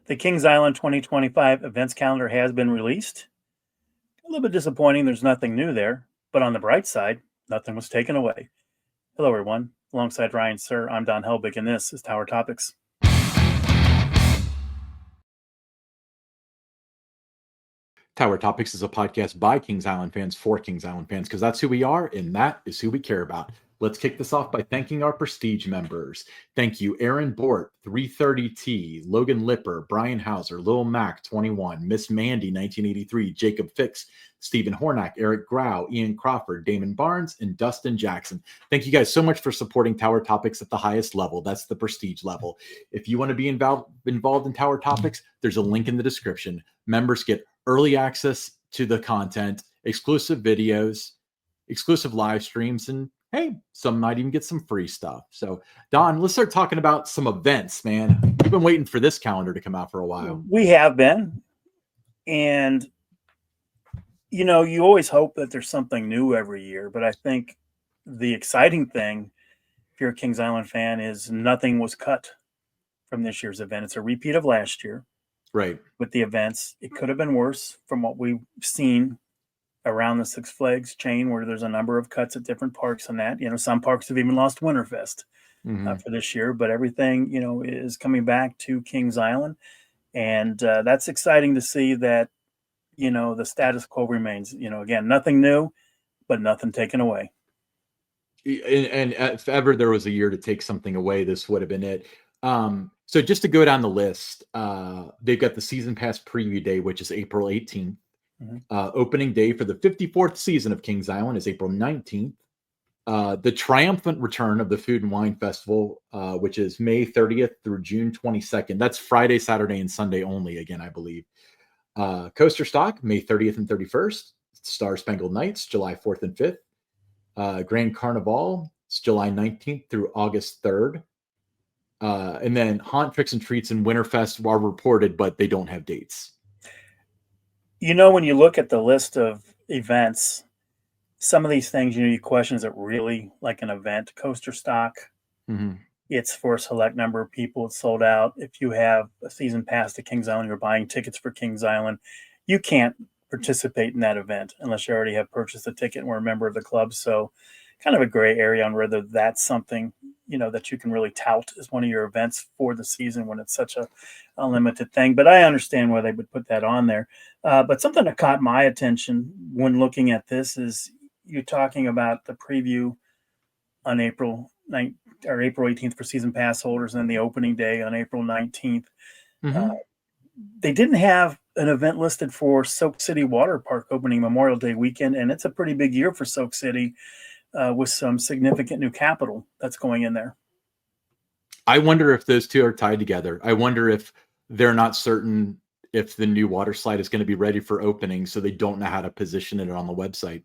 The Kings Island 2025 events calendar has been released. A little bit disappointing. There's nothing new there, but on the bright side, nothing was taken away. Hello, everyone. Alongside Ryan Sir, I'm Don Helbig, and this is Tower Topics. Tower Topics is a podcast by Kings Island fans for Kings Island fans, because that's who we are, and that is who we care about. Let's kick this off by thanking our Prestige members. Thank you, Aaron Bort, 330T, Logan Lipper, Brian Hauser, Lil Mac, 21, Miss Mandy, 1983, Jacob Fix, Stephen Hornack, Eric Grau, Ian Crawford, Damon Barnes, and Dustin Jackson. Thank you guys so much for supporting Tower Topics at the highest level. That's the Prestige level. If you want to be involved in Tower Topics, there's a link in the description. Members get early access to the content, exclusive videos, exclusive live streams, and hey, some might even get some free stuff. So, Don, let's start talking about some events, man. We've been waiting for this calendar to come out for a while. We have been. And, you know, you always hope that there's something new every year. But I think the exciting thing, if you're a Kings Island fan, is nothing was cut from this year's event. It's a repeat of last year. Right. With the events. It could have been worse from what we've seen around the Six Flags chain, where there's a number of cuts at different parks and that. You know, some parks have even lost Winterfest for this year, but everything, you know, is coming back to Kings Island. And that's exciting to see that, you know, the status quo remains. You know, again, nothing new, but nothing taken away. And if ever there was a year to take something away, this would have been it. So just to go down the list, they've got the season pass preview day, which is April 18th. Opening day for the 54th season of Kings Island is April 19th. The triumphant return of the Food and Wine Festival, which is May 30th through June 22nd. That's Friday, Saturday, and Sunday only, again, I believe. Coaster Stock, May 30th and 31st. Star Spangled Nights, July 4th and 5th. Grand Carnival, it's July 19th through August 3rd. And then Haunt, Tricks, and Treats and Winterfest are reported, but they don't have dates. You know, when you look at the list of events, some of these things, you know, you question, is it really like an event? Coaster Stock, it's for a select number of people. It's sold out. If you have a season pass to Kings Island, you're buying tickets for Kings Island, you can't participate in that event unless you already have purchased a ticket and were a member of the club. So kind of a gray area on whether that's something, you know, that you can really tout as one of your events for the season when it's such a limited thing. But I understand why they would put that on there. But something that caught my attention when looking at this is you're talking about the preview on April 9th or April 18th for season pass holders, and then the opening day on April 19th. They didn't have an event listed for Soak City Water Park opening Memorial Day weekend, and it's a pretty big year for Soak City. With some significant new capital that's going in there. I wonder if those two are tied together. I wonder if they're not certain if the new water slide is going to be ready for opening, so they don't know how to position it on the website.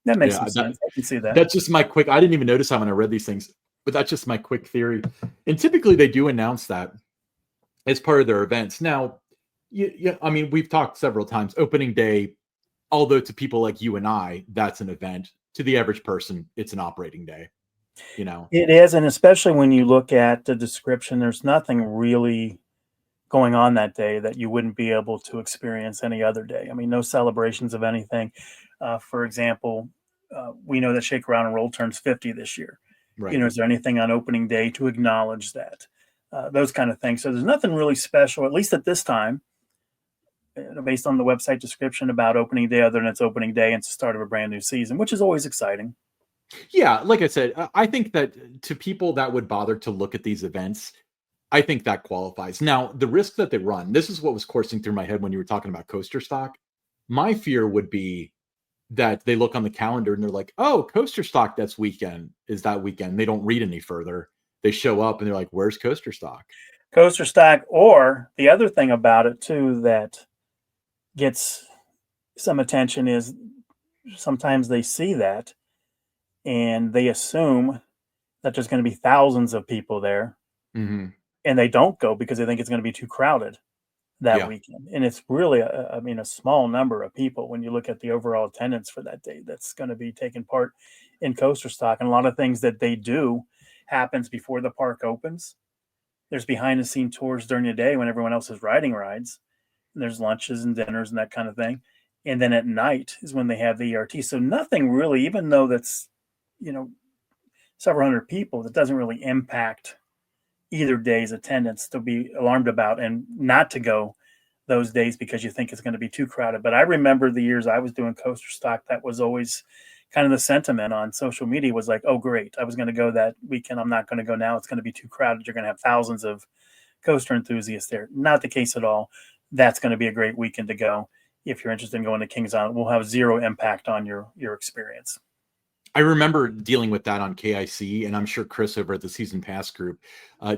That makes some sense. I can see that. That's just my quick, I didn't even notice that when I read these things, but that's just my quick theory. And typically they do announce that as part of their events. Now, I mean, we've talked several times, opening day, although to people like you and I, that's an event. To the average person, it's an operating day. You know, it is, and especially when you look at the description, there's nothing really going on that day that you wouldn't be able to experience any other day. I mean, no celebrations of anything. For example, we know that Shake Around and Roll turns 50 this year. Right. You know, is there anything on opening day to acknowledge that? Those kind of things. So there's nothing really special, at least at this time, based on the website description about opening day, other than it's opening day and it's the start of a brand new season, which is always exciting. Yeah, like I said, I think that to people that would bother to look at these events, I think that qualifies. Now, the risk that they run, this is what was coursing through my head when you were talking about Coaster Stock. My fear would be that they look on the calendar and they're like, oh, Coaster Stock, that's weekend, is that weekend. They don't read any further. They show up and they're like, where's Coaster Stock? Coaster Stock, or the other thing about it too that gets some attention is sometimes they see that and they assume that there's going to be thousands of people there, and they don't go because they think it's going to be too crowded that weekend. And it's really, a small number of people when you look at the overall attendance for that day that's going to be taking part in Coaster Stock. And a lot of things that they do happens before the park opens. there's behind the scene tours during the day when everyone else is riding rides. And there's lunches and dinners and that kind of thing. And then at night is when they have the ERT. So nothing really, even though that's, several hundred people, that doesn't really impact either day's attendance to be alarmed about and not to go those days because you think it's going to be too crowded. But I remember the years I was doing coaster stock, that was always kind of the sentiment on social media was like, oh, great, I was going to go that weekend. I'm not going to go now. It's going to be too crowded. You're going to have thousands of coaster enthusiasts there. Not the case at all. That's going to be a great weekend to go. If you're interested in going to Kings Island, will have zero impact on your experience. I remember dealing with that on KIC, and I'm sure Chris over at the Season Pass group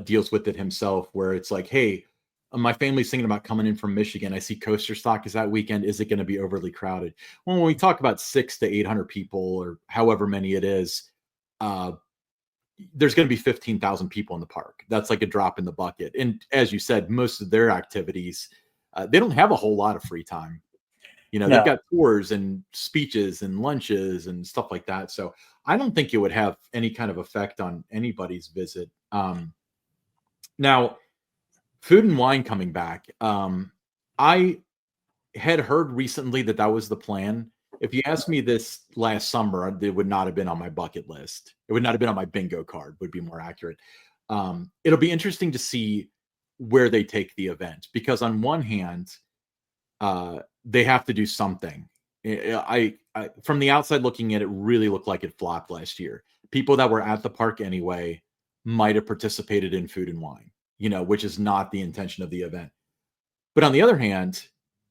deals with it himself, where it's like, hey, my family's thinking about coming in from Michigan. I see coaster stock is that weekend. Is it going to be overly crowded? Well, when we talk about 600 to 800 people or however many it is, there's going to be 15,000 people in the park. That's like a drop in the bucket. And as you said, most of their activities, they don't have a whole lot of free time. They've got tours and speeches and lunches and stuff like that. So I don't think it would have any kind of effect on anybody's visit. Now, food and wine coming back. I had heard recently that was the plan. If you asked me this last summer, it would not have been on my bucket list. It would not have been on my bingo card, would be more accurate. It'll be interesting to see where they take the event, because on one hand, they have to do something. I from the outside looking at it, really looked like it flopped last year. People that were at the park anyway might have participated in food and wine, which is not the intention of the event. But on the other hand,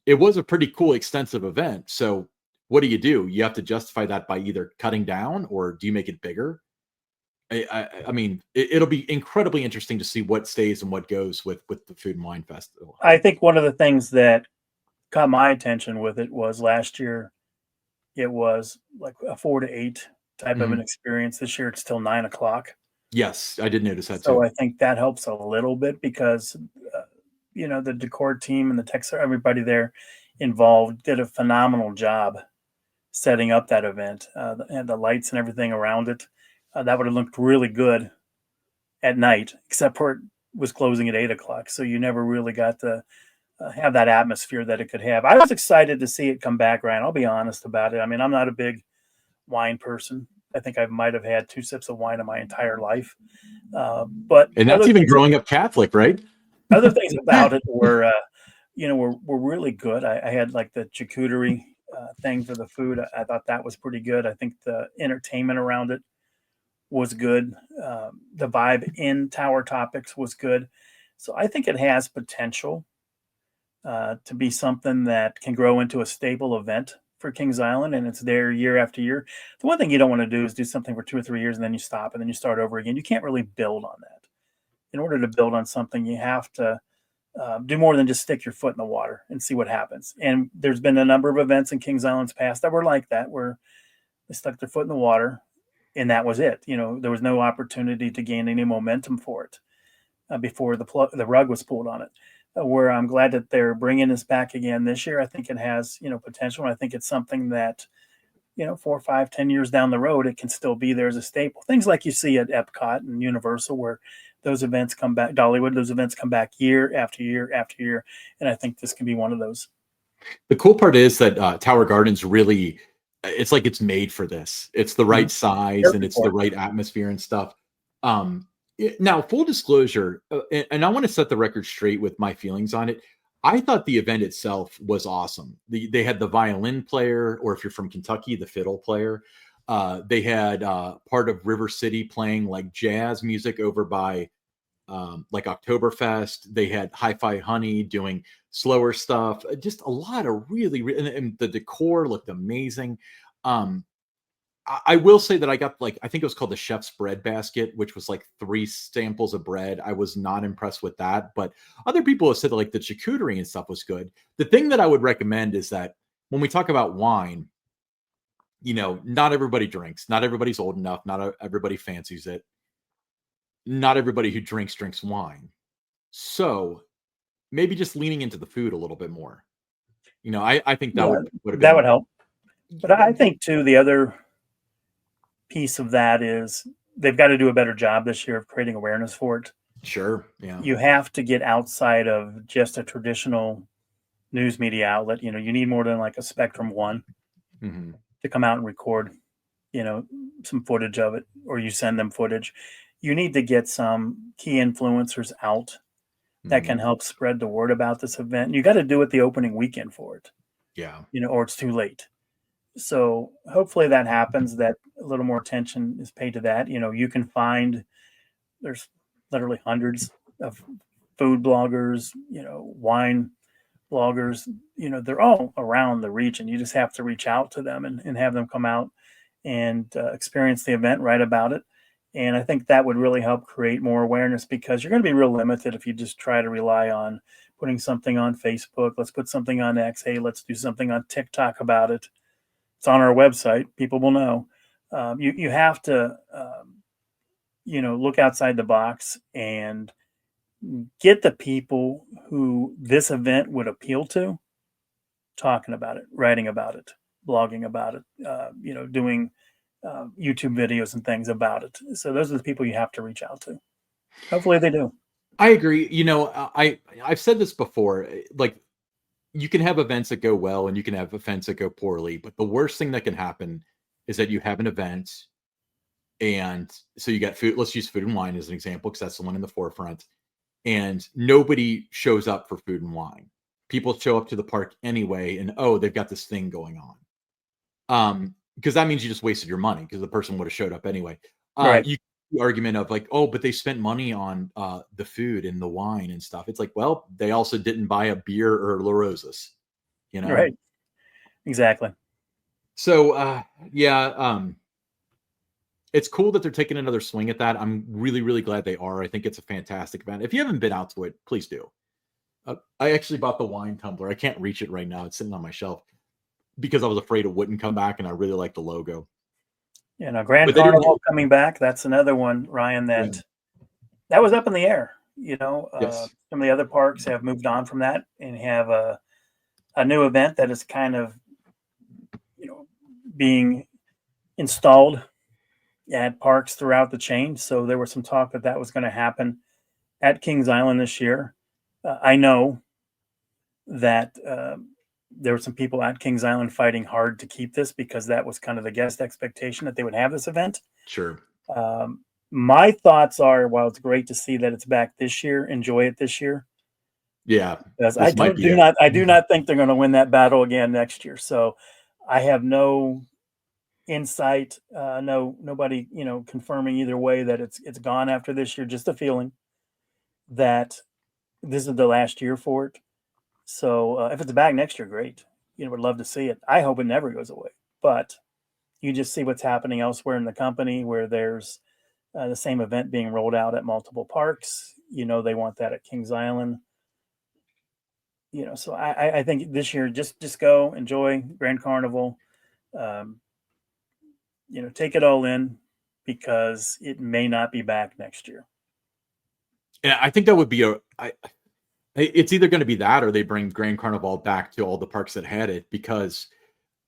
it was a pretty cool, extensive event. So what do? You have to justify that by either cutting down, or do you make it bigger? I mean, it'll be incredibly interesting to see what stays and what goes with the Food and Wine Festival. I think one of the things that caught my attention with it was last year, it was like a 4 to 8 type of an experience. This year, it's till 9 o'clock. Yes, I did notice that too. So I think that helps a little bit because, the decor team and the tech, everybody there involved did a phenomenal job setting up that event, and the lights and everything around it. That would have looked really good at night, except for it was closing at 8 o'clock. So you never really got to have that atmosphere that it could have. I was excited to see it come back, Ryan. I'll be honest about it. I mean, I'm not a big wine person. I think I might have had 2 sips of wine in my entire life. And that's even growing up Catholic, right? Other things about it were, were really good. I had like the charcuterie thing for the food. I thought that was pretty good. I think the entertainment around it was good. The vibe in Tower Topics was good. So I think it has potential to be something that can grow into a stable event for Kings Island, and it's there year after year. The one thing you don't want to do is do something for 2 or 3 years and then you stop and then you start over again. You can't really build on that. In order to build on something, you have to do more than just stick your foot in the water and see what happens. And there's been a number of events in Kings Island's past that were like that, where they stuck their foot in the water and that was it. There was no opportunity to gain any momentum for it before the rug was pulled on it. Where I'm glad that they're bringing this back again this year. I think it has, potential. I think it's something that, 4, 5, 10 years down the road, it can still be there as a staple. Things like you see at Epcot and Universal, where those events come back, Dollywood, those events come back year after year after year. And I think this can be one of those. The cool part is that Tower Gardens really, it's like it's made for this. It's the right size and it's the right atmosphere and stuff. Now, full disclosure, and I want to set the record straight with my feelings on it. I thought the event itself was awesome. They had the violin player, or if you're from Kentucky, the fiddle player. They had part of River City playing like jazz music over by like Oktoberfest. They had Hi-Fi Honey doing slower stuff. Just a lot of really, and the decor looked amazing. I will say that I got I think it was called the chef's bread basket, which was like 3 samples of bread. I was not impressed with that, but other people have said that the charcuterie and stuff was good. The thing that I would recommend is that when we talk about wine, not everybody drinks. Not everybody's old enough. Not everybody fancies it. Not everybody who drinks wine. So maybe just leaning into the food a little bit more. I think that would help. But I think too, the other piece of that is they've got to do a better job this year of creating awareness for it. Sure. Yeah. You have to get outside of just a traditional news media outlet. You need more than like a Spectrum One to come out and record, some footage of it, or you send them footage. You need to get some key influencers out that can help spread the word about this event. You got to do it the opening weekend for it. Yeah. Or it's too late. So hopefully that happens, that a little more attention is paid to that. You can find, there's literally hundreds of food bloggers, wine bloggers, they're all around the region. You just have to reach out to them and have them come out and experience the event, write about it. And I think that would really help create more awareness, because you're going to be real limited if you just try to rely on putting something on Facebook. Let's put something on X. Hey, let's do something on TikTok about it. It's on our website. People will know. You have to, look outside the box and get the people who this event would appeal to talking about it, writing about it, blogging about it, doing YouTube videos and things about it. So those are the people you have to reach out to. Hopefully they do. I agree. I've said this before, like, you can have events that go well and you can have events that go poorly, but the worst thing that can happen is that you have an event and so you got food. Let's use Food and Wine as an example, because that's the one in the forefront, and nobody shows up for Food and Wine. People show up to the park anyway, and they've got this thing going on. Because that means you just wasted your money, because the person would have showed up anyway. Right. The argument of like, but they spent money on the food and the wine and stuff. It's like, well, they also didn't buy a beer or La Rosas, Right. Exactly. So, it's cool that they're taking another swing at that. I'm really, really glad they are. I think it's a fantastic event. If you haven't been out to it, please do. I actually bought the wine tumbler. I can't reach it right now. It's sitting on my shelf because I was afraid it wouldn't come back, and I really like the logo. Grand Carnival coming back. That's another one, Ryan, that was up in the air. Yes. Some of the other parks have moved on from that and have a new event that is kind of, being installed at parks throughout the chain. So there was some talk that was going to happen at Kings Island this year. I know that there were some people at Kings Island fighting hard to keep this, because that was kind of the guest expectation that they would have this event. Sure. My thoughts are, while it's great to see that it's back this year, enjoy it this year. Yeah. Because I do not think they're going to win that battle again next year. So I have no insight, nobody, confirming either way that it's gone after this year. Just a feeling that this is the last year for it. So if it's back next year, great. Would love to see it. I hope it never goes away. But you just see what's happening elsewhere in the company, where there's the same event being rolled out at multiple parks. They want that at Kings Island. So I think this year, just go enjoy Grand Carnival. Take it all in, because it may not be back next year. And I think that would be it's either going to be that, or they bring Grand Carnival back to all the parks that had it. Because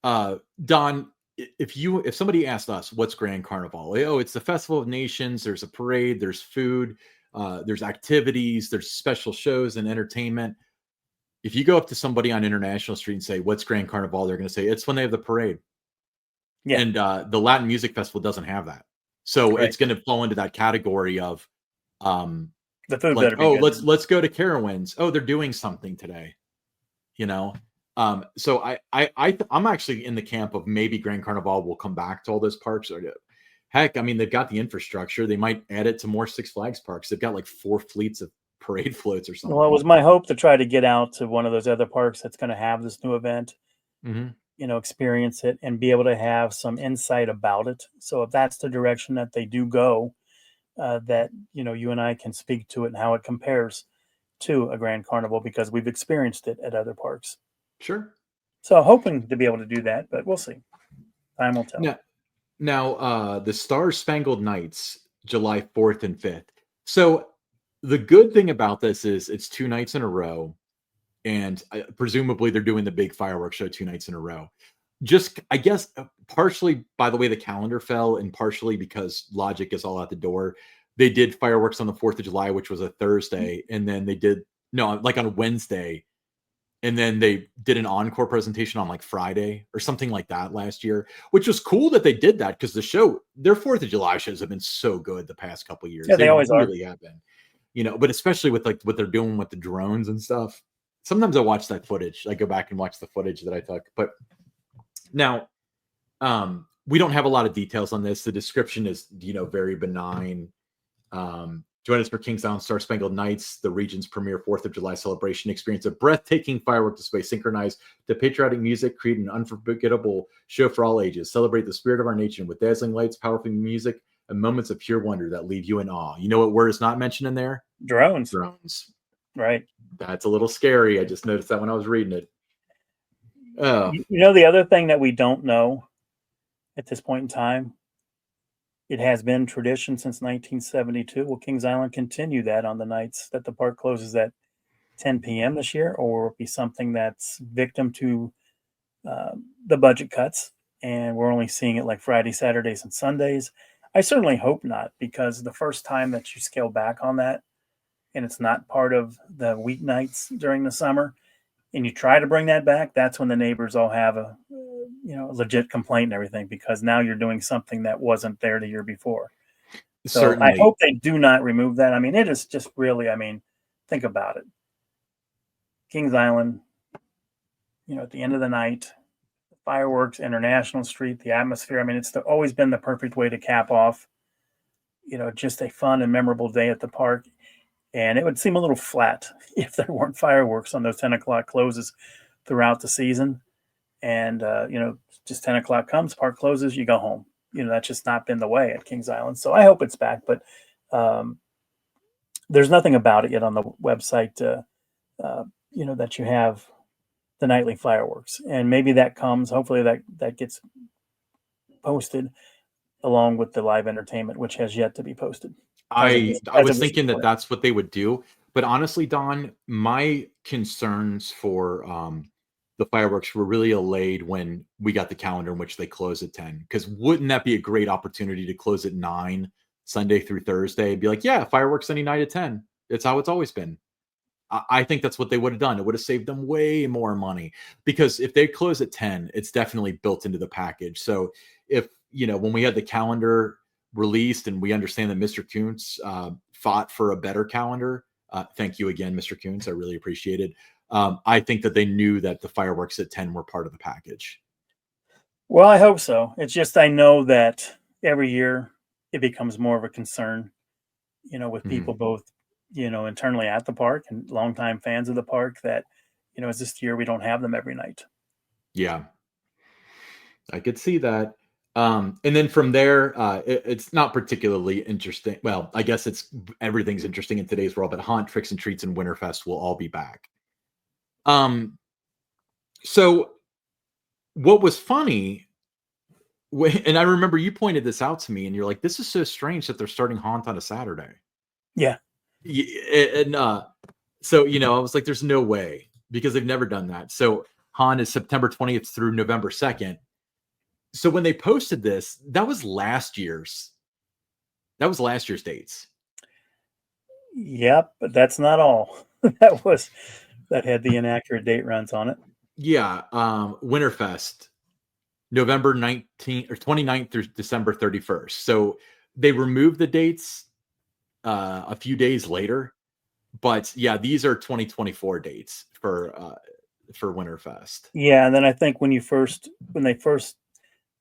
Don, if somebody asked us, what's Grand Carnival? It's the Festival of Nations. There's a parade, there's food, there's activities, there's special shows and entertainment. If you go up to somebody on International Street and say, what's Grand Carnival? They're going to say, it's when they have the parade. Yeah. And the Latin Music Festival doesn't have that. So It's going to fall into that category of the food, like, let's go to Carowinds. They're doing something today. So I'm actually in the camp of maybe Grand Carnival will come back to all those parks. Or heck, I mean, they've got the infrastructure. They might add it to more Six Flags parks. They've got like 4 fleets of parade floats or something. Well, it was my hope to try to get out to one of those other parks that's going to have this new event. Experience it and be able to have some insight about it. So if that's the direction that they do go, that you and I can speak to it and how it compares to a Grand Carnival, because we've experienced it at other parks. Sure. So hoping to be able to do that, but we'll see. Time will tell. Now the Star Spangled Nights, July 4th and 5th. So the good thing about this is it's 2 nights in a row. And presumably they're doing the big fireworks show 2 nights in a row. Just, I guess, partially by the way the calendar fell, and partially because logic is all out the door. they did fireworks on the 4th of July, which was a Thursday, and then they did like on a Wednesday, and then they did an encore presentation on like Friday or something like that last year, which was cool that they did that because their 4th of July shows have been so good the past couple of years. Yeah, they always really have been, but especially with like what they're doing with the drones and stuff. Sometimes I watch that footage. I go back and watch the footage that I took. But now, we don't have a lot of details on this. The description is, very benign. Join us for Kings Island Star Spangled Nights, the region's premier 4th of July celebration. Experience a breathtaking firework display synchronized to patriotic music, create an unforgettable show for all ages. Celebrate the spirit of our nation with dazzling lights, powerful music, and moments of pure wonder that leave you in awe. You know what word is not mentioned in there? Drones. Drones. Right. That's a little scary. I just noticed that when I was reading it. Oh. The other thing that we don't know at this point in time, it has been tradition since 1972. Will Kings Island continue that on the nights that the park closes at 10 p.m. this year, or will it be something that's victim to the budget cuts, and we're only seeing it like Friday, Saturdays, and Sundays? I certainly hope not, because the first time that you scale back on that, and it's not part of the weeknights during the summer, and you try to bring that back, that's when the neighbors all have a legit complaint and everything, because now you're doing something that wasn't there the year before. So certainly. I hope they do not remove that. I mean, it is just really, think about it. Kings Island, at the end of the night, fireworks, International Street, the atmosphere. It's always been the perfect way to cap off, just a fun and memorable day at the park. And it would seem a little flat if there weren't fireworks on those 10 o'clock closes throughout the season. And, just 10 o'clock comes, park closes, you go home. That's just not been the way at Kings Island. So I hope it's back, but there's nothing about it yet on the website, that you have the nightly fireworks. And maybe that comes, hopefully that gets posted along with the live entertainment, which has yet to be posted. I was thinking that that's what they would do. But honestly, Don, my concerns for the fireworks were really allayed when we got the calendar in which they close at 10. Because wouldn't that be a great opportunity to close at 9, Sunday through Thursday? Be like, yeah, fireworks any night at 10. It's how it's always been. I think that's what they would have done. It would have saved them way more money. Because if they close at 10, it's definitely built into the package. So if, when we had the calendar released and we understand that Mr. Kuntz fought for a better calendar, thank you again, Mr. Kuntz. I really appreciate it. I think that they knew that the fireworks at 10 were part of the package. Well, I hope so. It's just, I know that every year it becomes more of a concern, with people both, internally at the park and longtime fans of the park that, is this year we don't have them every night. Yeah, I could see that. And then from there, it's not particularly interesting. Well, I guess everything's interesting in today's world, but Haunt, Tricks and Treats, and Winterfest will all be back. So what was funny, and I remember you pointed this out to me, and you're like, "This is so strange that they're starting Haunt on a Saturday." Yeah, and so I was like, "There's no way," because they've never done that. So Haunt is September 20th through November 2nd. So when they posted this, that was last year's dates. Yep, but that's not all. that had the inaccurate date runs on it. Yeah, Winterfest, November 19th or 29th through December 31st. So they removed the dates a few days later, but yeah, these are 2024 dates for Winterfest. Yeah, and then I think when they first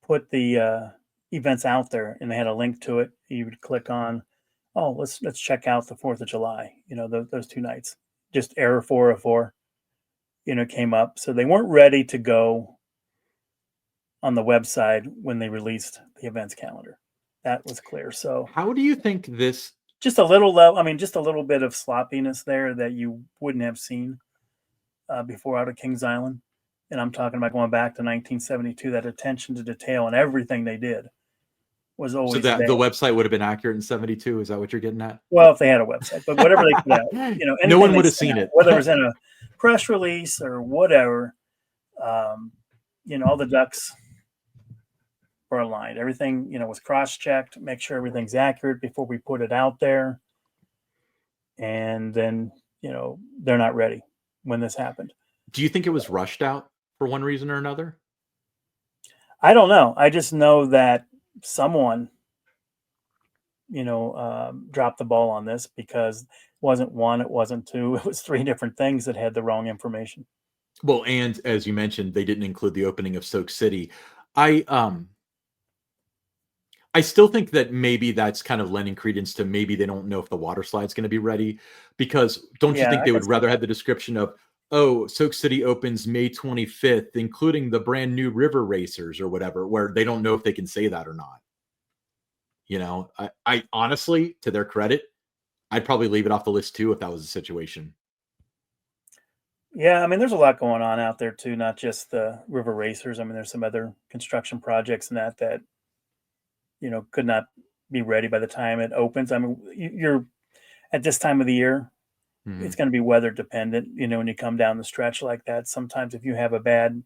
put the events out there and they had a link to it, you would click on, oh, let's check out the 4th of July. Those 2 nights. Just error 404, came up. So they weren't ready to go on the website when they released the events calendar. That was clear. So how do you think this? Just a little just a little bit of sloppiness there that you wouldn't have seen before out of Kings Island. And I'm talking about going back to 1972, that attention to detail and everything they did was always so that there. The website would have been accurate in 72. Is that what you're getting at? Well, if they had a website, but whatever they put out, no one would have seen it, whether it was in a press release or whatever. All the ducks were aligned. Everything, was cross-checked, make sure everything's accurate before we put it out there. And then, they're not ready when this happened. Do you think it was rushed out for one reason or another? I don't know. I just know that someone, dropped the ball on this, because it wasn't one, it wasn't two, it was 3 different things that had the wrong information. Well, and as you mentioned, they didn't include the opening of Soak City. I still think that maybe that's kind of lending credence to maybe they don't know if the water slide's going to be ready, because don't you Yeah, think I they can would see rather that. have the description of, oh, Soak City opens May 25th, including the brand new river racers or whatever, where they don't know if they can say that or not. I honestly, to their credit, I'd probably leave it off the list too if that was the situation. Yeah, I mean, there's a lot going on out there too, not just the river racers. I mean, there's some other construction projects and that could not be ready by the time it opens. I mean, you're at this time of the year, it's going to be weather dependent. When you come down the stretch like that, sometimes if you have a bad,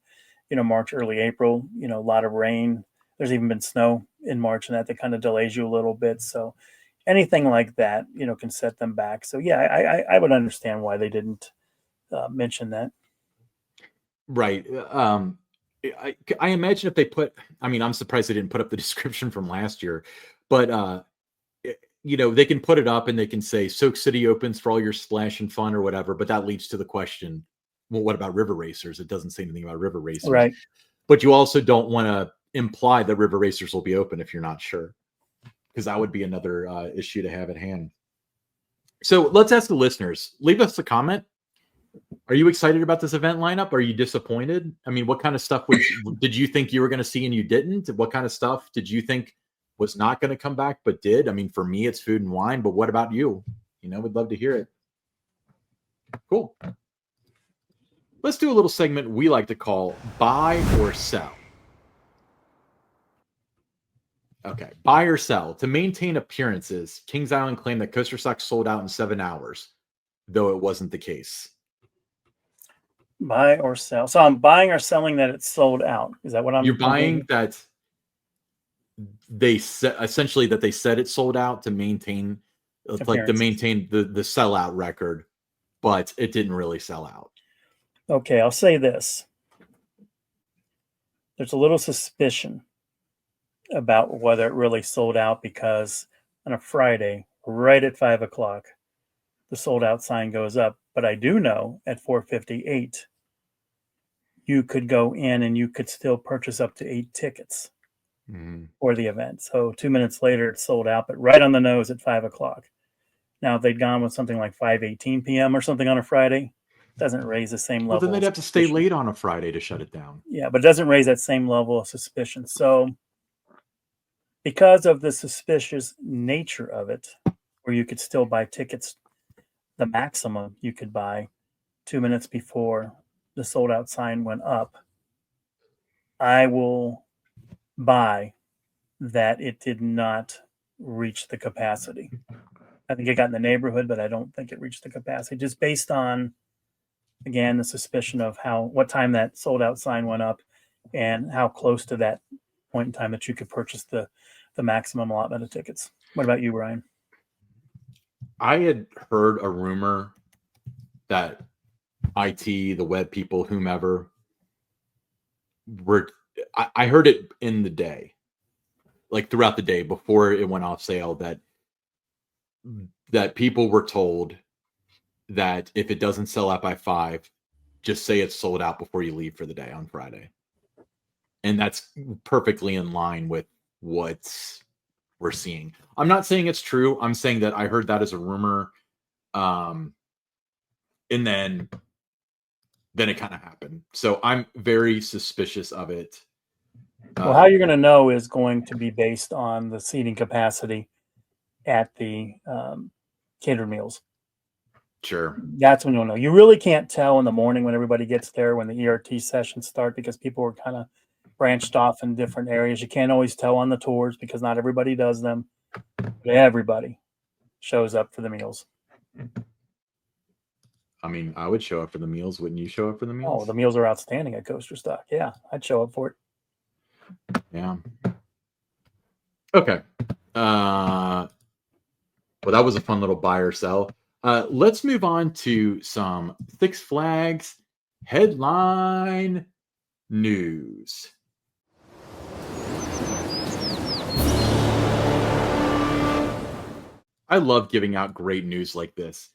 March, early April, a lot of rain. There's even been snow in March, and that kind of delays you a little bit. So anything like that, can set them back. So yeah, I would understand why they didn't mention that. Right. I imagine if they put, I mean, I'm surprised they didn't put up the description from last year, but they can put it up and they can say Soak City opens for all your splash and fun or whatever, but that leads to the question, well, what about river racers? It doesn't say anything about river racers. Right. But you also don't want to imply that river racers will be open if you're not sure, because that would be another issue to have at hand. So let's ask the listeners, leave us a comment. Are you excited about this event lineup? Are you disappointed? I mean, what kind of stuff did you think you were going to see and you didn't? What kind of stuff did you think was not going to come back but did? I mean, for me, it's food and wine, but what about you? We'd love to hear it. Cool. Let's do a little segment we like to call Buy or Sell. Okay, buy or sell. To maintain appearances, Kings Island claimed that Coaster Stock sold out in 7 hours, though it wasn't the case. Buy or sell. So I'm buying or selling that it's sold out. Is that what I'm? You're buying that they said essentially that they said it sold out to maintain, the sellout record, but it didn't really sell out. Okay, I'll say this. There's a little suspicion about whether it really sold out, because on a Friday, right at 5:00, the sold out sign goes up. But I do know at 4:58, you could go in and you could still purchase up to 8 tickets for the event. So 2 minutes later, it's sold out, but right on the nose at 5:00. Now, if they'd gone with something like 5:18 p.m. or something on a Friday, doesn't raise the same level. Well, then they'd have to stay late on a Friday to shut it down. Yeah, but it doesn't raise that same level of suspicion. So because of the suspicious nature of it, where you could still buy tickets, the maximum you could buy 2 minutes before the sold out sign went up, I will buy that it did not reach the capacity. I think it got in the neighborhood, but I don't think it reached the capacity, just based on, again, the suspicion of what time that sold out sign went up and how close to that point in time that you could purchase the maximum allotment of tickets. What about you, Brian? I had heard a rumor that IT, the web people, whomever, I heard it in the day, like throughout the day before it went off sale, that people were told that if it doesn't sell out by 5, just say it's sold out before you leave for the day on Friday. And that's perfectly in line with what we're seeing. I'm not saying it's true. I'm saying that I heard that as a rumor. And then it kind of happened. So I'm very suspicious of it. Well, how you're going to know is going to be based on the seating capacity at the catered meals. Sure. That's when you'll know. You really can't tell in the morning when everybody gets there, when the ERT sessions start, because people are kind of branched off in different areas. You can't always tell on the tours because not everybody does them. But everybody shows up for the meals. I mean, I would show up for the meals. Wouldn't you show up for the meals? Oh, the meals are outstanding at Coaster Stock. Yeah, I'd show up for it. Yeah. Okay. Well, that was a fun little buy or sell. Let's move on to some Six Flags headline news. I love giving out great news like this.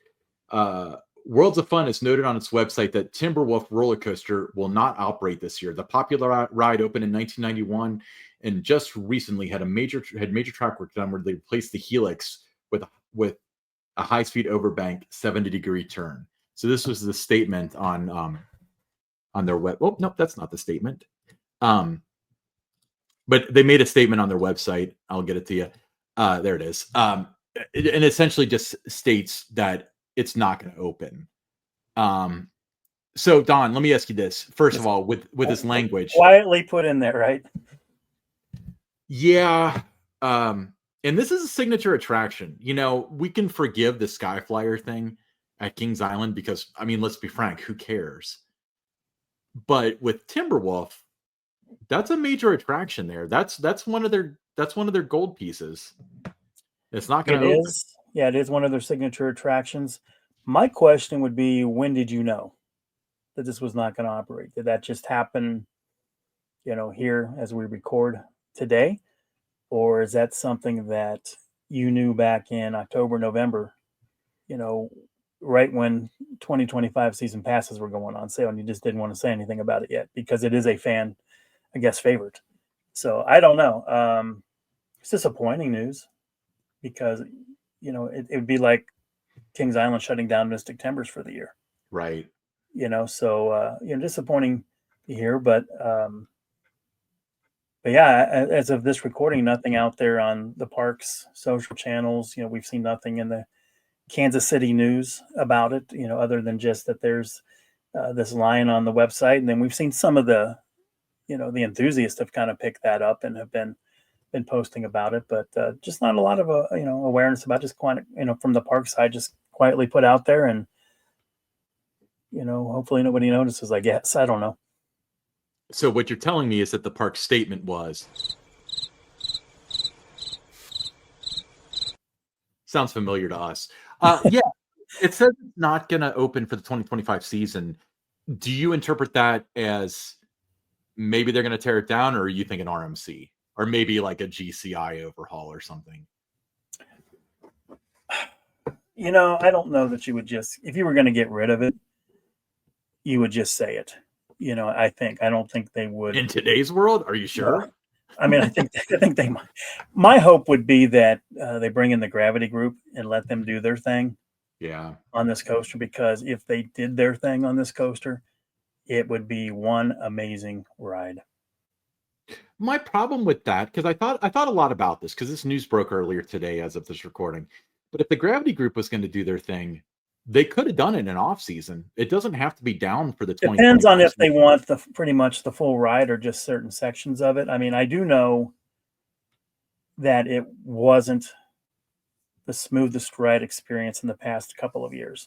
Worlds of Fun has noted on its website that Timberwolf roller coaster will not operate this year. The popular ride opened in 1991 and just recently had major track work done where they replaced the helix with a high-speed overbank 70-degree turn. So this was the statement on their web. Oh no, that's not the statement. But they made a statement on their website. I'll get it to you. There it is. And essentially just states that it's not going to open. So Don, let me ask you this. First of all, with this language. Quietly put in there, right? Yeah. And this is a signature attraction. You know, we can forgive the Skyflyer thing at Kings Island because, I mean, let's be frank, who cares? But with Timberwolf, that's a major attraction there. That's one of their gold pieces. It's not going to open. Yeah, it is one of their signature attractions. My question would be, when did you know that this was not going to operate? Did that just happen, here as we record today? Or is that something that you knew back in October, November, right when 2025 season passes were going on sale, and you just didn't want to say anything about it yet because it is a fan, I guess, favorite. So I don't know. It's disappointing news because, it would be like Kings Island shutting down Mystic Timbers for the year. Right. So, disappointing to hear, but yeah, as of this recording, nothing out there on the park's social channels. We've seen nothing in the Kansas City news about it, other than just that there's this line on the website. And then we've seen some of the enthusiasts have kind of picked that up and have been posting about it, but just not a lot of, awareness about, just quite, from the park side, just quietly put out there. And, hopefully nobody notices, I guess. I don't know. So what you're telling me is that the park statement was, sounds familiar to us. Yeah, it says it's not going to open for the 2025 season. Do you interpret that as maybe they're going to tear it down, or are you thinking RMC, or maybe like a GCI overhaul or something? I don't know that you would just, if you were going to get rid of it, you would just say it. I don't think they would. In today's world, are you sure? No. I mean, I think they might. My hope would be that they bring in the Gravity Group and let them do their thing. Yeah. On this coaster, because if they did their thing on this coaster, it would be one amazing ride. My problem with that, because I thought a lot about this, because this news broke earlier today as of this recording. But if the Gravity Group was going to do their thing, they could have done it in off season. It doesn't have to be down for the 2020. Depends on if they want pretty much the full ride or just certain sections of it. I mean, I do know that it wasn't the smoothest ride experience in the past couple of years.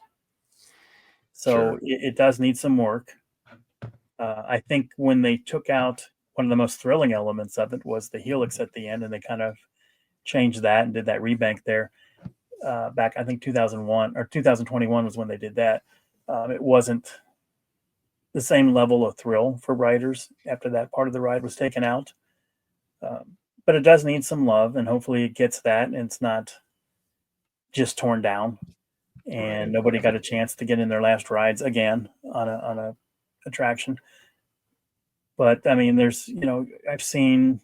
So sure. It does need some work. I think when they took out, one of the most thrilling elements of it was the helix at the end, and they kind of changed that and did that rebank there. Back, I think 2001 or 2021 was when they did that. It wasn't the same level of thrill for riders after that part of the ride was taken out. But it does need some love, and hopefully it gets that, and it's not just torn down, and nobody got a chance to get in their last rides again on a attraction. But I mean, there's, I've seen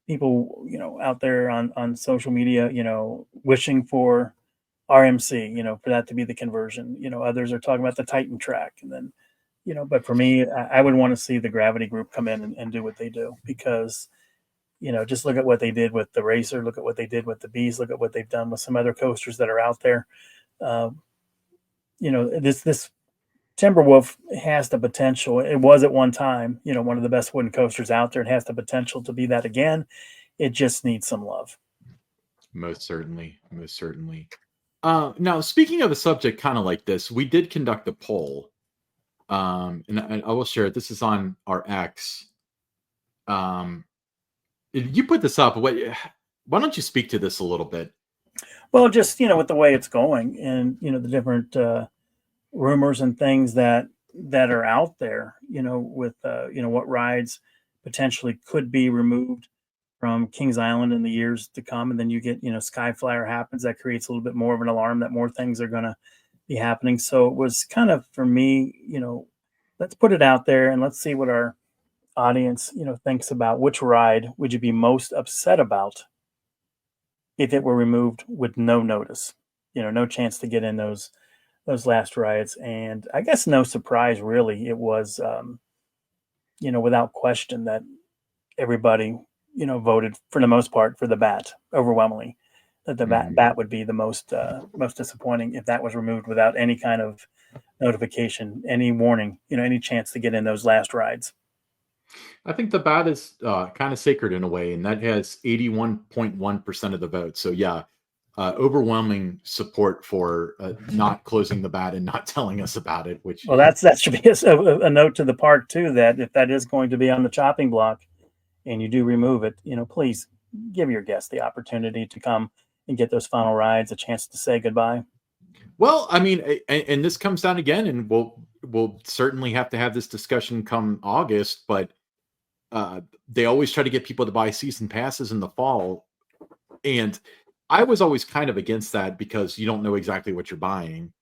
people, out there on social media, wishing for RMC, for that to be the conversion. Others are talking about the Titan track, and then, but for me, I would want to see the Gravity Group come in and do what they do, because, just look at what they did with the Racer, look at what they did with the Bees, look at what they've done with some other coasters that are out there. This Timberwolf has the potential. It was at one time, one of the best wooden coasters out there. It has the potential to be that again. It just needs some love. Most certainly. Now, speaking of a subject kind of like this, we did conduct a poll, and I will share it. This is on our X. You put this up. Why don't you speak to this a little bit? Well, just, with the way it's going and, the different rumors and things that are out there, with, what rides potentially could be removed from Kings Island in the years to come. And then you get, Sky Flyer happens. That creates a little bit more of an alarm that more things are going to be happening. So it was kind of, for me, let's put it out there and let's see what our audience, thinks about which ride would you be most upset about if it were removed with no notice, no chance to get in those last rides. And I guess no surprise, really. It was, without question that everybody, voted for the most part for the bat overwhelmingly. That the bat would be the most disappointing if that was removed without any kind of notification, any warning, any chance to get in those last rides. I think the bat is kind of sacred in a way, and that has 81.1% of the vote. So yeah, overwhelming support for not closing the bat and not telling us about it. Which that should be a note to the park too, that if that is going to be on the chopping block, and you do remove it, please give your guests the opportunity to come and get those final rides, a chance to say goodbye. Well, I mean, and this comes down again, and we'll certainly have to have this discussion come August, but they always try to get people to buy season passes in the fall. And I was always kind of against that because you don't know exactly what you're buying.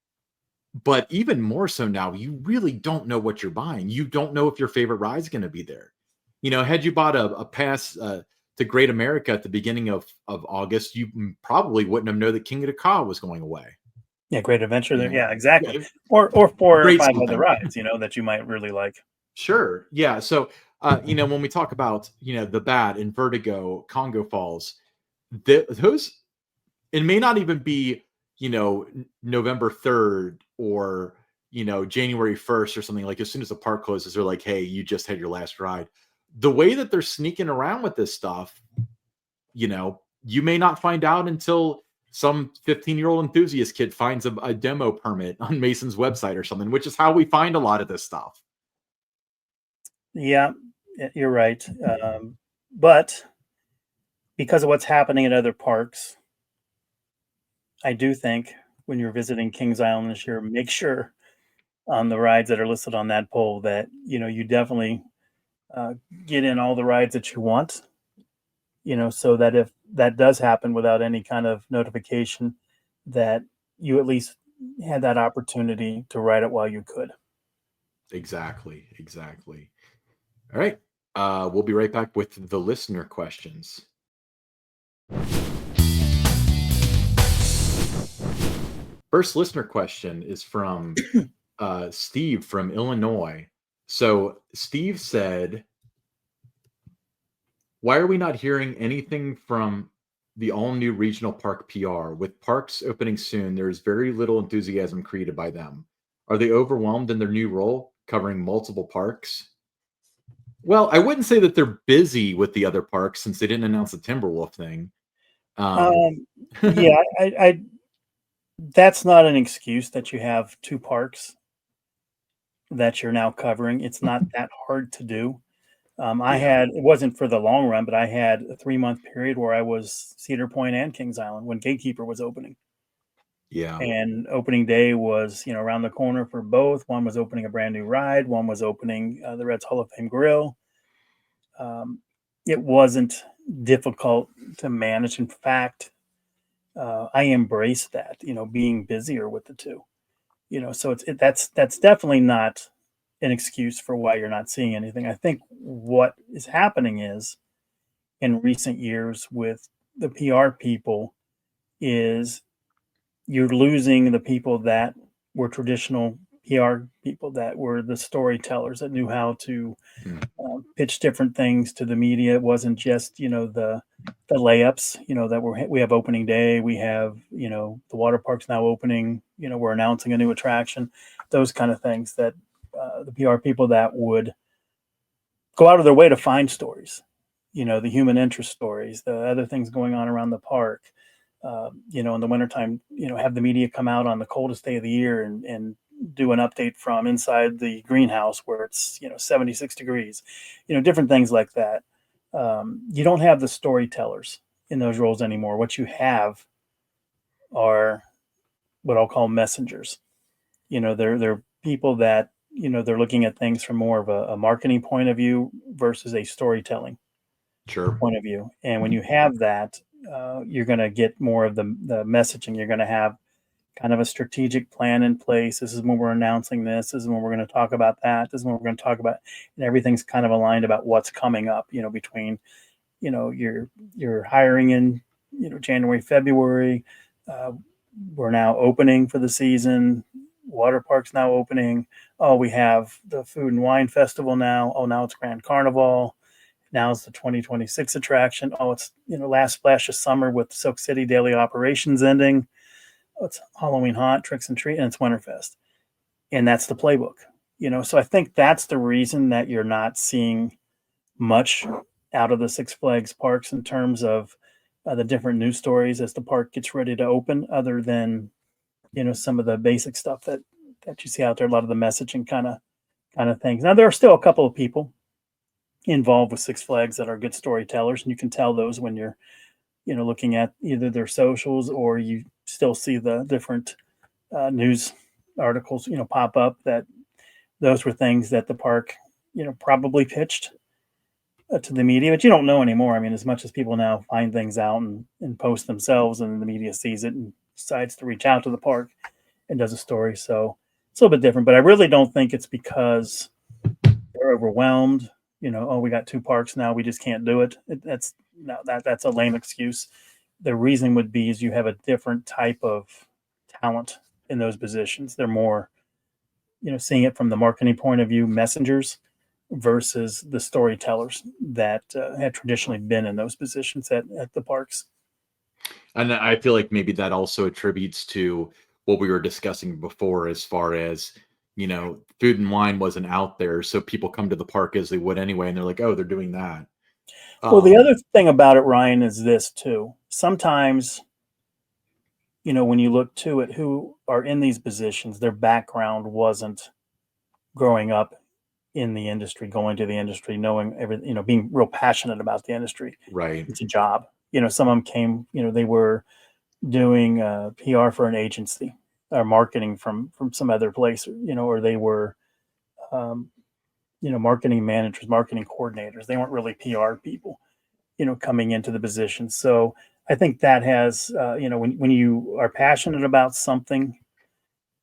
But even more so now, you really don't know what you're buying. You don't know if your favorite ride is going to be there. Had you bought a pass to Great America at the beginning of August, you probably wouldn't have known that King of the Ka was going away. Yeah, Great Adventure there. Yeah, exactly. Or 4 or 5 other rides, that you might really like. Sure. Yeah. So, when we talk about, the Bat and Vertigo, Congo Falls, those, it may not even be, November 3rd or, January 1st or something. Like as soon as the park closes, they're like, hey, you just had your last ride. The way that they're sneaking around with this stuff, you may not find out until some 15-year-old enthusiast kid finds a demo permit on Mason's website or something, which is how we find a lot of this stuff. Yeah, you're right. But because of what's happening at other parks, I do think when you're visiting Kings Island this year, make sure on the rides that are listed on that poll that, you definitely get in all the rides that you want, so that if that does happen without any kind of notification, that you at least had that opportunity to ride it while you could. Exactly. All right. We'll be right back with the listener questions. First listener question is from Steve from Illinois. So Steve said, why are we not hearing anything from the all-new regional park PR? With parks opening soon, there is very little enthusiasm created by them. Are they overwhelmed in their new role, covering multiple parks? Well, I wouldn't say that they're busy with the other parks since they didn't announce the Timberwolf thing. Yeah, I that's not an excuse that you have 2 parks that you're now covering. It's not that hard to do. It wasn't for the long run, but I had a 3-month period where I was Cedar Point and Kings Island when Gatekeeper was opening. Yeah. And opening day was, around the corner for both. One was opening a brand new ride. One was opening the Reds Hall of Fame Grill. It wasn't difficult to manage. In fact, I embraced that, being busier with the two, so that's definitely not an excuse for why you're not seeing anything. I think what is happening is in recent years with the PR people is you're losing the people that were traditional PR people, that were the storytellers that knew how to pitch different things to the media. It wasn't just, the layups, that we have opening day, we have, the water park's now opening, we're announcing a new attraction, those kind of things that the PR people that would go out of their way to find stories, the human interest stories, the other things going on around the park, in the wintertime, have the media come out on the coldest day of the year and do an update from inside the greenhouse where it's, 76 degrees, different things like that. You don't have the storytellers in those roles anymore. What you have are what I'll call messengers. They're people that they're looking at things from more of a marketing point of view versus a storytelling point of view. And when you have that, you're going to get more of the messaging. You're going to have kind of a strategic plan in place. This is when we're announcing this. This is when we're going to talk about that. This is when we're going to talk about, and everything's kind of aligned about what's coming up. Between you're hiring in January, February. We're now opening for the season. Water park's now opening. Oh, we have the Food and Wine Festival now. Oh, now it's Grand Carnival. Now it's the 2026 attraction. Oh, it's last splash of summer with Silk City daily operations ending. Oh, it's Halloween Haunt, Tricks and Treat, and it's Winterfest. And that's the playbook. So I think that's the reason that you're not seeing much out of the Six Flags parks in terms of the different news stories as the park gets ready to open, other than some of the basic stuff that you see out there, a lot of the messaging kind of things. Now there are still a couple of people involved with Six Flags that are good storytellers, and you can tell those when you're looking at either their socials, or you still see the different news articles pop up that those were things that the park probably pitched to the media, but you don't know anymore. I mean, as much as people now find things out and post themselves, and the media sees it and decides to reach out to the park and does a story. So it's a little bit different, but I really don't think it's because they're overwhelmed. Oh, we got 2 parks now, we just can't do it. That's a lame excuse. The reason would be is you have a different type of talent in those positions. They're more, seeing it from the marketing point of view, messengers versus the storytellers that had traditionally been in those positions at the parks. And I feel like maybe that also attributes to what we were discussing before, as far as, Food and Wine wasn't out there. So people come to the park as they would anyway. And they're like, oh, they're doing that. Well, the other thing about it, Ryan, is this too. Sometimes, when you look to it, who are in these positions, their background wasn't growing up in the industry, going to the industry, knowing everything, being real passionate about the industry. Right. It's a job. Some of them came, they were doing PR for an agency or marketing from some other place, or they were, marketing managers, marketing coordinators. They weren't really PR people, coming into the position. So I think that has, when you are passionate about something,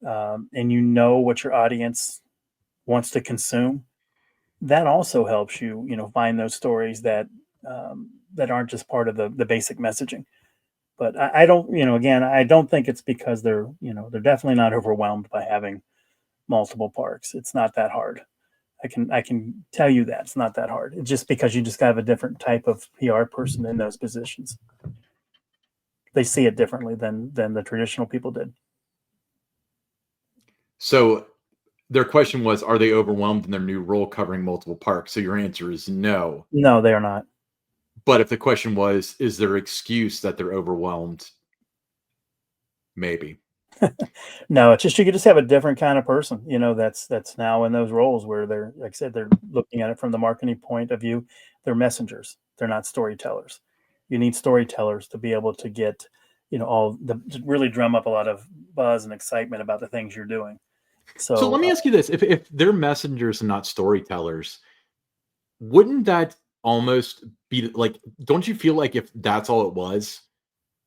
and what your audience wants to consume, that also helps you, find those stories that that aren't just part of the basic messaging. But I don't, again, I don't think it's because they're definitely not overwhelmed by having multiple parks. It's not that hard. I can tell you that it's not that hard. It's just because you just have a different type of PR person in those positions. They see it differently than the traditional people did. So their question was, are they overwhelmed in their new role covering multiple parks? So your answer is no. No, they are not. But if the question was, is there excuse that they're overwhelmed? Maybe. No, it's just you could just have a different kind of person, that's now in those roles where they're, like I said, they're looking at it from the marketing point of view. They're messengers. They're not storytellers. You need storytellers to be able to get, to really drum up a lot of buzz and excitement about the things you're doing. So let me ask you this: if they're messengers and not storytellers, wouldn't that almost be like? Don't you feel like if that's all it was,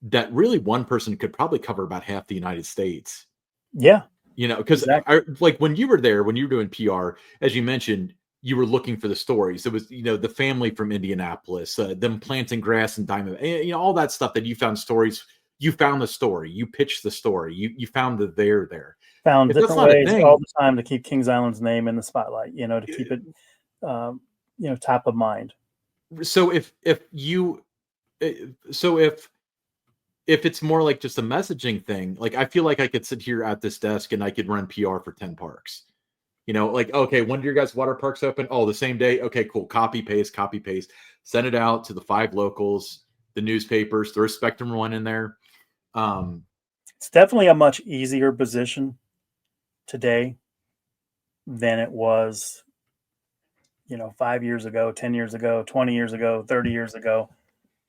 that really one person could probably cover about half the United States? Yeah, Because exactly. like when you were there, when you were doing PR, as you mentioned, you were looking for the stories. It was, the family from Indianapolis, them planting grass and diamond, all that stuff that you found stories. You found the story. You pitched the story. You found the there there. Found If that's different not a ways all thing, the time to keep Kings Island's name in the spotlight, to keep it, top of mind. so if you, so if it's more like just a messaging thing, like I feel like I could sit here at this desk and I could run PR for 10 parks. Like, okay, when do your guys' water parks open? Oh, the same day. Okay, cool. Copy paste, send it out to the 5 locals, the newspapers, throw Spectrum One in there. It's definitely a much easier position today than it was 5 years ago, 10 years ago, 20 years ago, 30 years ago,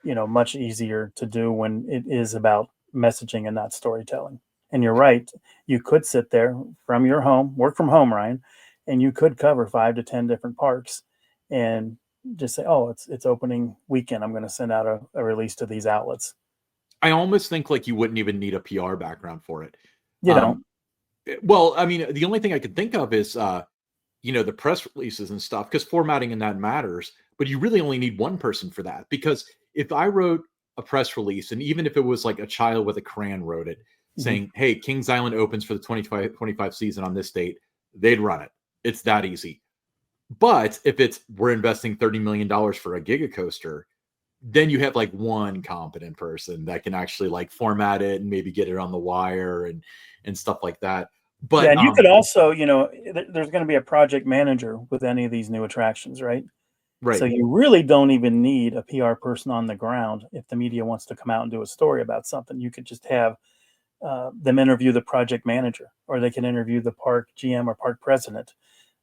much easier to do when it is about messaging and not storytelling. And you're right. You could sit there from your home, work from home, Ryan, and you could cover 5 to 10 different parks and just say, oh, it's opening weekend. I'm going to send out a release to these outlets. I almost think like you wouldn't even need a PR background for it. You don't. Well, I mean, the only thing I could think of is, the press releases and stuff, because formatting and that matters, but you really only need one person for that. Because if I wrote a press release, and even if it was like a child with a crayon wrote it, saying, hey, Kings Island opens for the 25 season on this date, they'd run it. It's that easy. But if we're investing $30 million for a Giga Coaster, then you have like one competent person that can actually like format it and maybe get it on the wire and stuff like that. But and you could also, there's going to be a project manager with any of these new attractions, right? Right. So you really don't even need a PR person on the ground if the media wants to come out and do a story about something. You could just have them interview the project manager, or they can interview the park GM or park president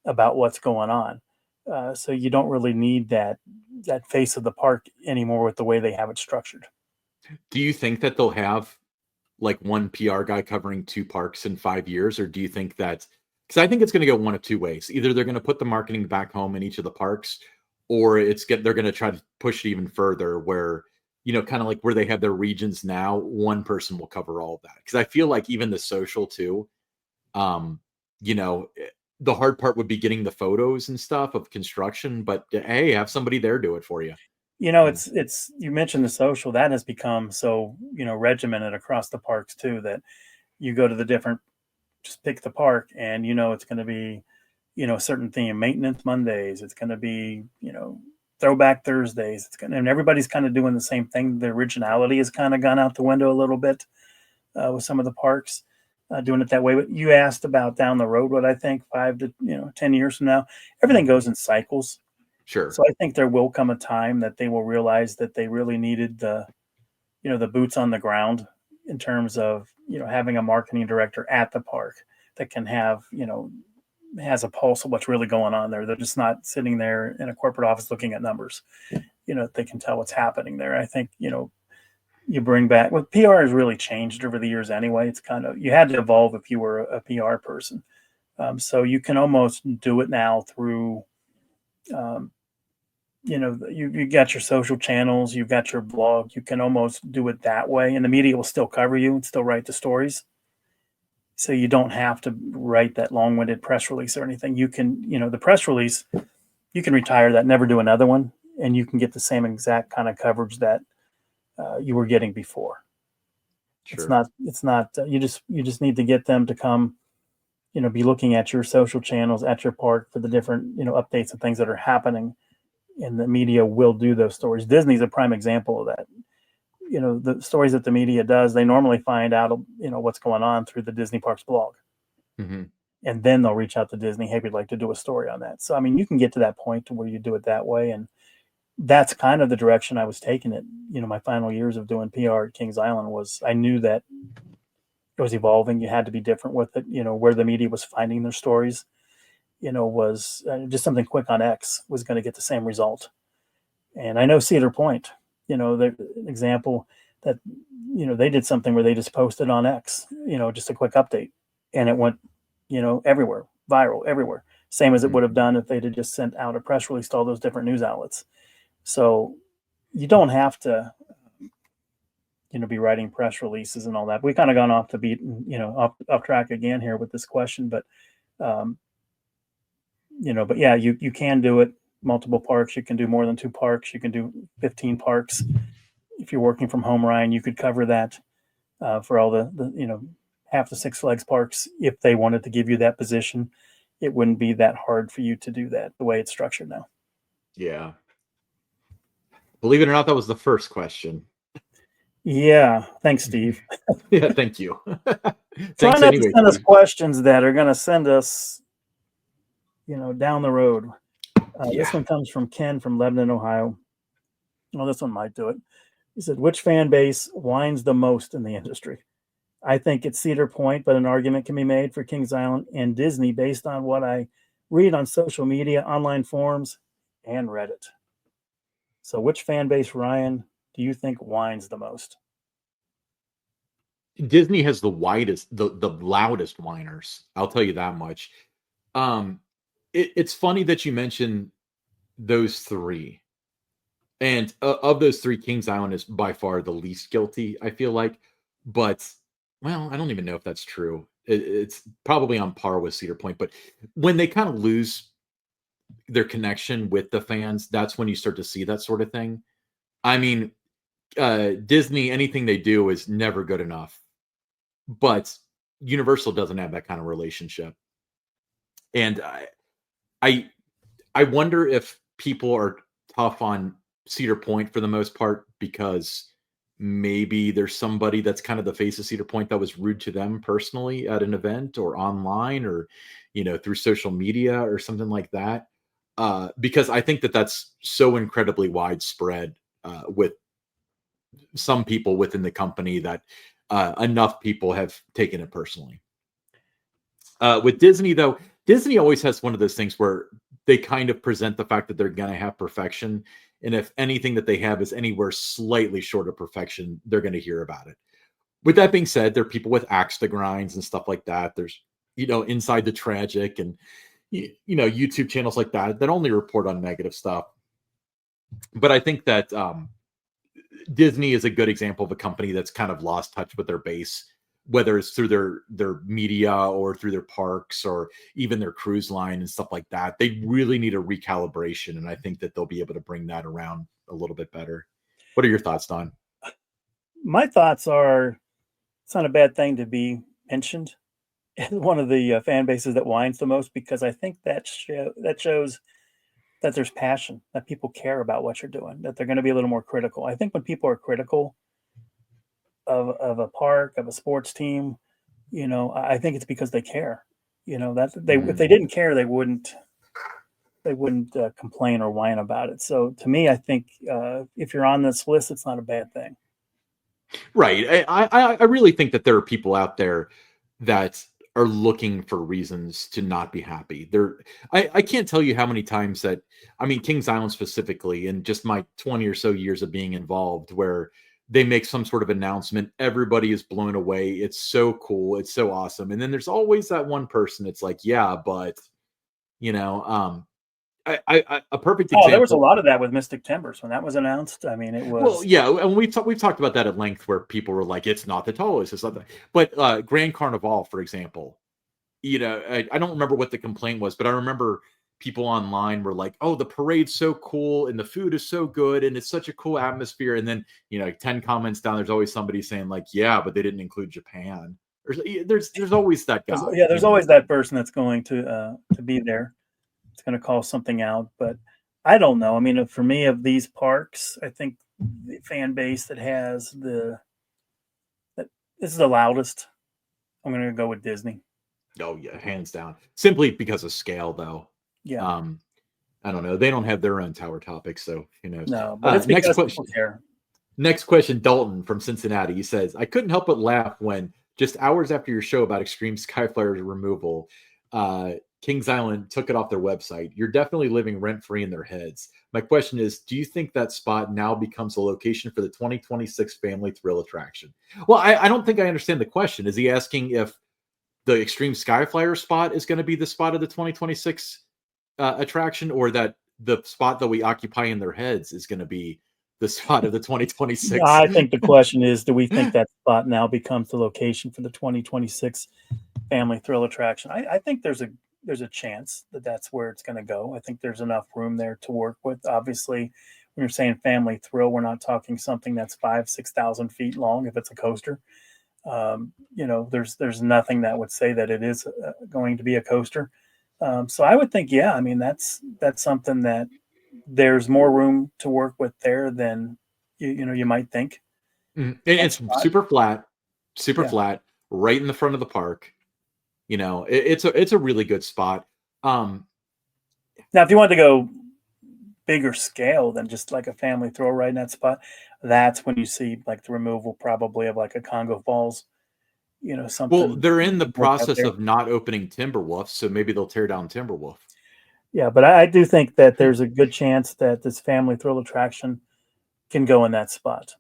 about what's going on. So you don't really need that face of the park anymore with the way they have it structured. Do you think that they'll have like one PR guy covering 2 parks in 5 years? Or do you think that, because I think it's going to go one of 2 ways. Either they're going to put the marketing back home in each of the parks, or they're going to try to push it even further where, kind of like where they have their regions now, one person will cover all of that. Because I feel like even the social too, the hard part would be getting the photos and stuff of construction, but hey, have somebody there do it for you. It's you mentioned the social, that has become so, regimented across the parks too, that you go to the different, just pick the park and it's going to be, a certain theme, maintenance Mondays. It's going to be, throwback Thursdays. And everybody's kind of doing the same thing. The originality has kind of gone out the window a little bit with some of the parks doing it that way. But you asked about down the road, what I think 5 to 10 years from now, everything goes in cycles. Sure. So I think there will come a time that they will realize that they really needed the boots on the ground in terms of, having a marketing director at the park that can have, has a pulse of what's really going on there. They're just not sitting there in a corporate office looking at numbers. They can tell what's happening there. I think, you bring back, well, PR has really changed over the years anyway. It's kind of, you had to evolve if you were a PR person. So you can almost do it now through, you got your social channels, you've got your blog, you can almost do it that way, and the media will still cover you and still write the stories. So you don't have to write that long-winded press release or anything. You can, the press release, you can retire that, never do another one, and you can get the same exact kind of coverage that you were getting before. Sure. It's not, you just need to get them to come, be looking at your social channels at your park for the different, updates and things that are happening, and the media will do those stories. Disney's a prime example of that. The stories that the media does, they normally find out, what's going on through the Disney Parks blog. Mm-hmm. And then they'll reach out to Disney. Hey, we'd like to do a story on that. So, I mean, you can get to that point to where you do it that way. And that's kind of the direction I was taking it. My final years of doing PR at Kings Island was, I knew that it was evolving. You had to be different with it. Where the media was finding their stories, was just something quick on X was going to get the same result. And I know Cedar Point, the example that, they did something where they just posted on X, just a quick update, and it went, everywhere, viral, everywhere. Same as it would have done if they'd have just sent out a press release to all those different news outlets. So you don't have to, be writing press releases and all that. We kind of gone off the beat, off track again here with this question, but, but yeah, you can do it. Multiple parks. You can do more than 2 parks. You can do 15 parks. If you're working from home, Ryan, you could cover that for all the half the Six Flags parks. If they wanted to give you that position, it wouldn't be that hard for you to do that the way it's structured now. Yeah. Believe it or not, that was the first question. Yeah. Thanks, Steve. Yeah, thank you. Try not to send us questions that are going to send us, down the road. This one comes from Ken from Lebanon, Ohio. Well, this one might do it. He said, which fan base whines the most in the industry? I think it's Cedar Point, but an argument can be made for Kings Island and Disney based on what I read on social media, online forums, and Reddit. So which fan base, Ryan, do you think whines the most? Disney has the loudest whiners. I'll tell you that much. It's funny that you mentioned those three. And of those three, Kings Island is by far the least guilty, I feel like. But, well, I don't even know if that's true. It's probably on par with Cedar Point. But when they kind of lose their connection with the fans, that's when you start to see that sort of thing. I mean, Disney, anything they do is never good enough. But Universal doesn't have that kind of relationship. And I wonder if people are tough on Cedar Point for the most part because maybe there's somebody that's kind of the face of Cedar Point that was rude to them personally at an event or online or, through social media or something like that. Because I think that that's so incredibly widespread with some people within the company that enough people have taken it personally. With Disney, though, Disney always has one of those things where they kind of present the fact that they're going to have perfection. And if anything that they have is anywhere slightly short of perfection, they're going to hear about it. With that being said, there are people with axe to grinds and stuff like that. There's, Inside the Tragic and, YouTube channels like that only report on negative stuff. But I think that Disney is a good example of a company that's kind of lost touch with their base, whether it's through their media or through their parks or even their cruise line and stuff like that. They really need a recalibration, and I think that they'll be able to bring that around a little bit better. What are your thoughts, Don? My thoughts are it's not a bad thing to be mentioned as one of the fan bases that whines the most, because I think that shows that there's passion, that people care about what you're doing, that they're going to be a little more critical. I think when people are critical of a park, of a sports team, I think it's because they care. That if they didn't care, they wouldn't complain or whine about it. So to me, I think if you're on this list, it's not a bad thing. Right. I really think that there are people out there that are looking for reasons to not be happy. I can't tell you how many times that, Kings Island specifically, in just my 20 or so years of being involved, where they make some sort of announcement, everybody is blown away. It's so cool. It's so awesome. And then there's always that one person. It's like, yeah, but a perfect example. There was a lot of that with Mystic Timbers when that was announced. It was. Well, yeah, and we've talked about that at length, where people were like, "It's not the tallest, it's not the." But Grand Carnival, for example, I don't remember what the complaint was, but I remember people online were like, "Oh, the parade's so cool, and the food is so good, and it's such a cool atmosphere." And then 10 comments down, there's always somebody saying like, "Yeah, but they didn't include Japan." There's always that guy. Yeah, there's always that person that's going to be there. It's going to call something out, but I don't know. For me, of these parks, I think the fan base that this is the loudest. I'm going to go with Disney. Oh yeah, hands down. Simply because of scale, though. Yeah. I don't know. They don't have their own tower topics, so who knows? No, but it's because people care. Next question, Dalton from Cincinnati. He says, "I couldn't help but laugh when just hours after your show about Extreme Skyflyer's removal, Kings Island took it off their website. You're definitely living rent-free in their heads. My question is, do you think that spot now becomes a location for the 2026 Family Thrill attraction?" Well, I don't think I understand the question. Is he asking if the Extreme Skyflyer spot is going to be the spot of the 2026 attraction, or that the spot that we occupy in their heads is going to be the spot of the 2026? I think the question is, do we think that spot now becomes the location for the 2026 Family Thrill attraction? I think there's a chance that that's where it's going to go. I think there's enough room there to work with. Obviously, when you're saying Family Thrill, we're not talking something that's 5,000-6,000 feet long. If it's a coaster, there's nothing that would say that it is going to be a coaster. So I would think, yeah, that's something that there's more room to work with there than you might think. And it's super flat, right in the front of the park. It's a really good spot. Now, if you want to go bigger scale than just like a Family Thrill right in that spot, that's when you see like the removal probably of like a Congo Falls, something. Well, they're in the process of not opening Timberwolf, so maybe they'll tear down Timberwolf. Yeah, but I do think that there's a good chance that this family thrill attraction can go in that spot.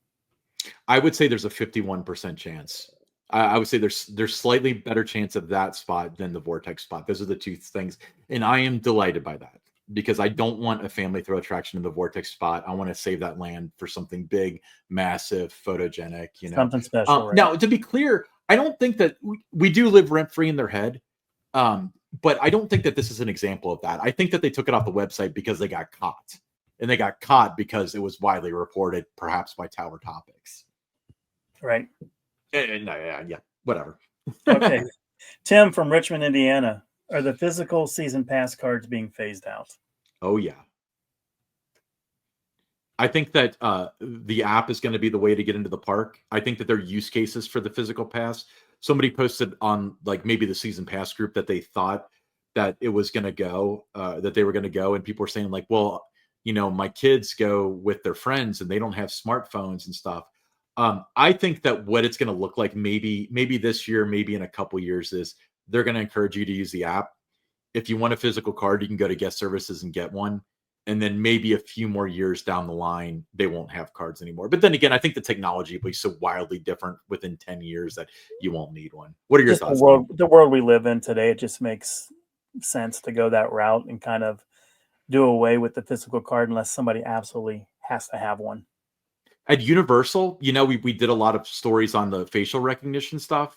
I would say there's a 51% chance. I would say there's slightly better chance of that spot than the vortex spot. Those are the two things, and I am delighted by that because I don't want a family throw attraction in the vortex spot. I want to save that land for something big, massive, photogenic. Something special, right? Now, to be clear, I don't think that we do live rent free in their head, but I don't think that this is an example of that. I think that they took it off the website because they got caught, and they got caught because it was widely reported, perhaps by Tower Topics. Right. Yeah, whatever. Okay. Tim from Richmond, Indiana. Are the physical season pass cards being phased out? Oh, yeah. I think that the app is going to be the way to get into the park. I think that there are use cases for the physical pass. Somebody posted on like maybe the season pass group that they thought that it was going to go, that they were going to go. And people were saying like, well, my kids go with their friends and they don't have smartphones and stuff. I think that what it's going to look like maybe this year, maybe in a couple years, is they're going to encourage you to use the app. If you want a physical card, you can go to guest services and get one. And then maybe a few more years down the line, they won't have cards anymore. But then again, I think the technology will be so wildly different within 10 years that you won't need one. What are your thoughts? The world we live in today, it just makes sense to go that route and kind of do away with the physical card unless somebody absolutely has to have one. At Universal, we did a lot of stories on the facial recognition stuff.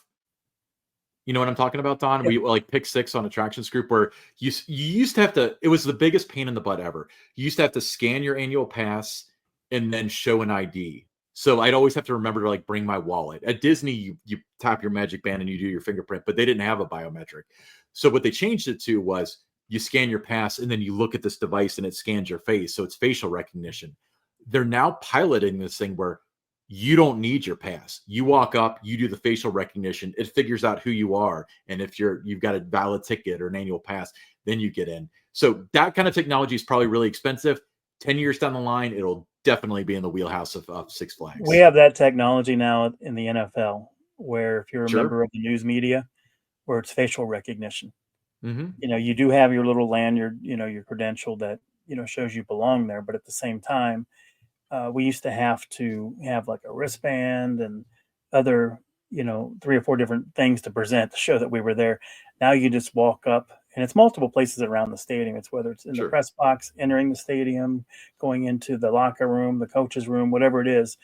You know what I'm talking about, Don? Yep. We like pick 6 on Attractions Group where you used to have to, it was the biggest pain in the butt ever. You used to have to scan your annual pass and then show an ID. So I'd always have to remember to like bring my wallet. At Disney, you tap your magic band and you do your fingerprint, but they didn't have a biometric. So what they changed it to was you scan your pass and then you look at this device and it scans your face. So it's facial recognition. They're now piloting this thing where you don't need your pass. You walk up, you do the facial recognition, it figures out who you are. And if you've got a valid ticket or an annual pass, then you get in. So that kind of technology is probably really expensive. 10 years down the line, it'll definitely be in the wheelhouse of Six Flags. We have that technology now in the NFL, where if you're a member of the news media, where it's facial recognition. Mm-hmm. You do have your little lanyard, your credential that, shows you belong there. But at the same time, we used to have to have like a wristband and other, 3 or 4 different things to present to show that we were there. Now you just walk up, and it's multiple places around the stadium. It's whether it's in the press box, entering the stadium, going into the locker room, the coach's room, whatever it is.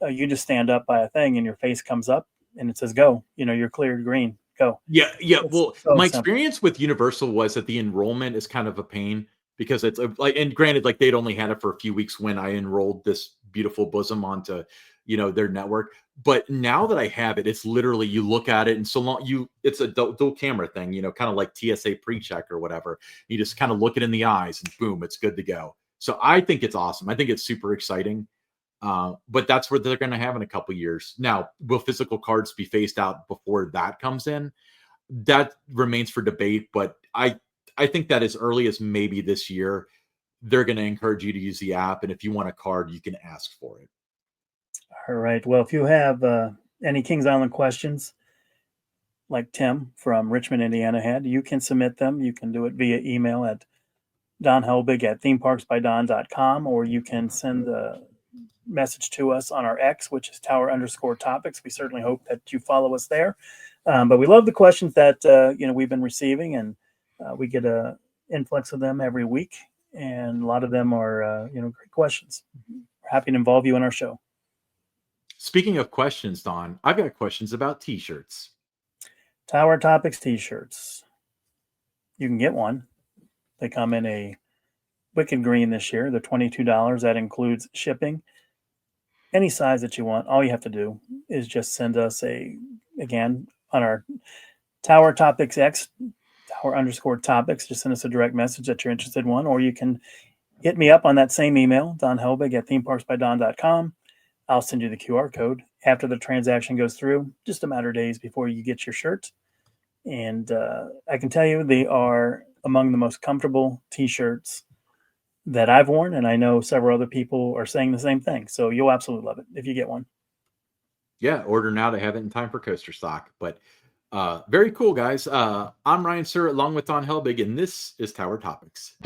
You just stand up by a thing and your face comes up and it says, go, you're cleared green, go. Yeah. Well, my experience with Universal was that the enrollment is kind of a pain. Because it's like, and granted, like they'd only had it for a few weeks when I enrolled this beautiful bosom onto, their network. But now that I have it, it's literally, you look at it and so long it's a dual camera thing, kind of like TSA pre-check or whatever. You just kind of look it in the eyes and boom, it's good to go. So I think it's awesome. I think it's super exciting. But that's what they're going to have in a couple years. Now, will physical cards be phased out before that comes in? That remains for debate, but I think that as early as maybe this year, they're going to encourage you to use the app. And if you want a card, you can ask for it. All right. Well, if you have any Kings Island questions, like Tim from Richmond, Indiana had, you can submit them. You can do it via email at donhelbig@themeparksbydon.com, or you can send a message to us on our X, which is Tower_Topics. We certainly hope that you follow us there. But we love the questions that we've been receiving, and we get a influx of them every week, and a lot of them are great questions. We're happy to involve you in our show. Speaking of questions, Don, I've got questions about t-shirts. Tower Topics t-shirts. You can get one. They come in a wicked green this year. They're $22. That includes shipping. Any size that you want. All you have to do is just send us again on our Tower Topics X, Tower_Topics. Just send us a direct message that you're interested in one, or you can hit me up on that same email, donhelbig@themeparksbydon.com. I'll send you the QR code after the transaction goes through, just a matter of days before you get your shirt. And I can tell you they are among the most comfortable t-shirts that I've worn, and I know several other people are saying the same thing. So you'll absolutely love it if you get one. Yeah, order now to have it in time for Coaster Stock. But very cool, guys. I'm Ryan Sir, along with Don Helbig, and this is Tower Topics.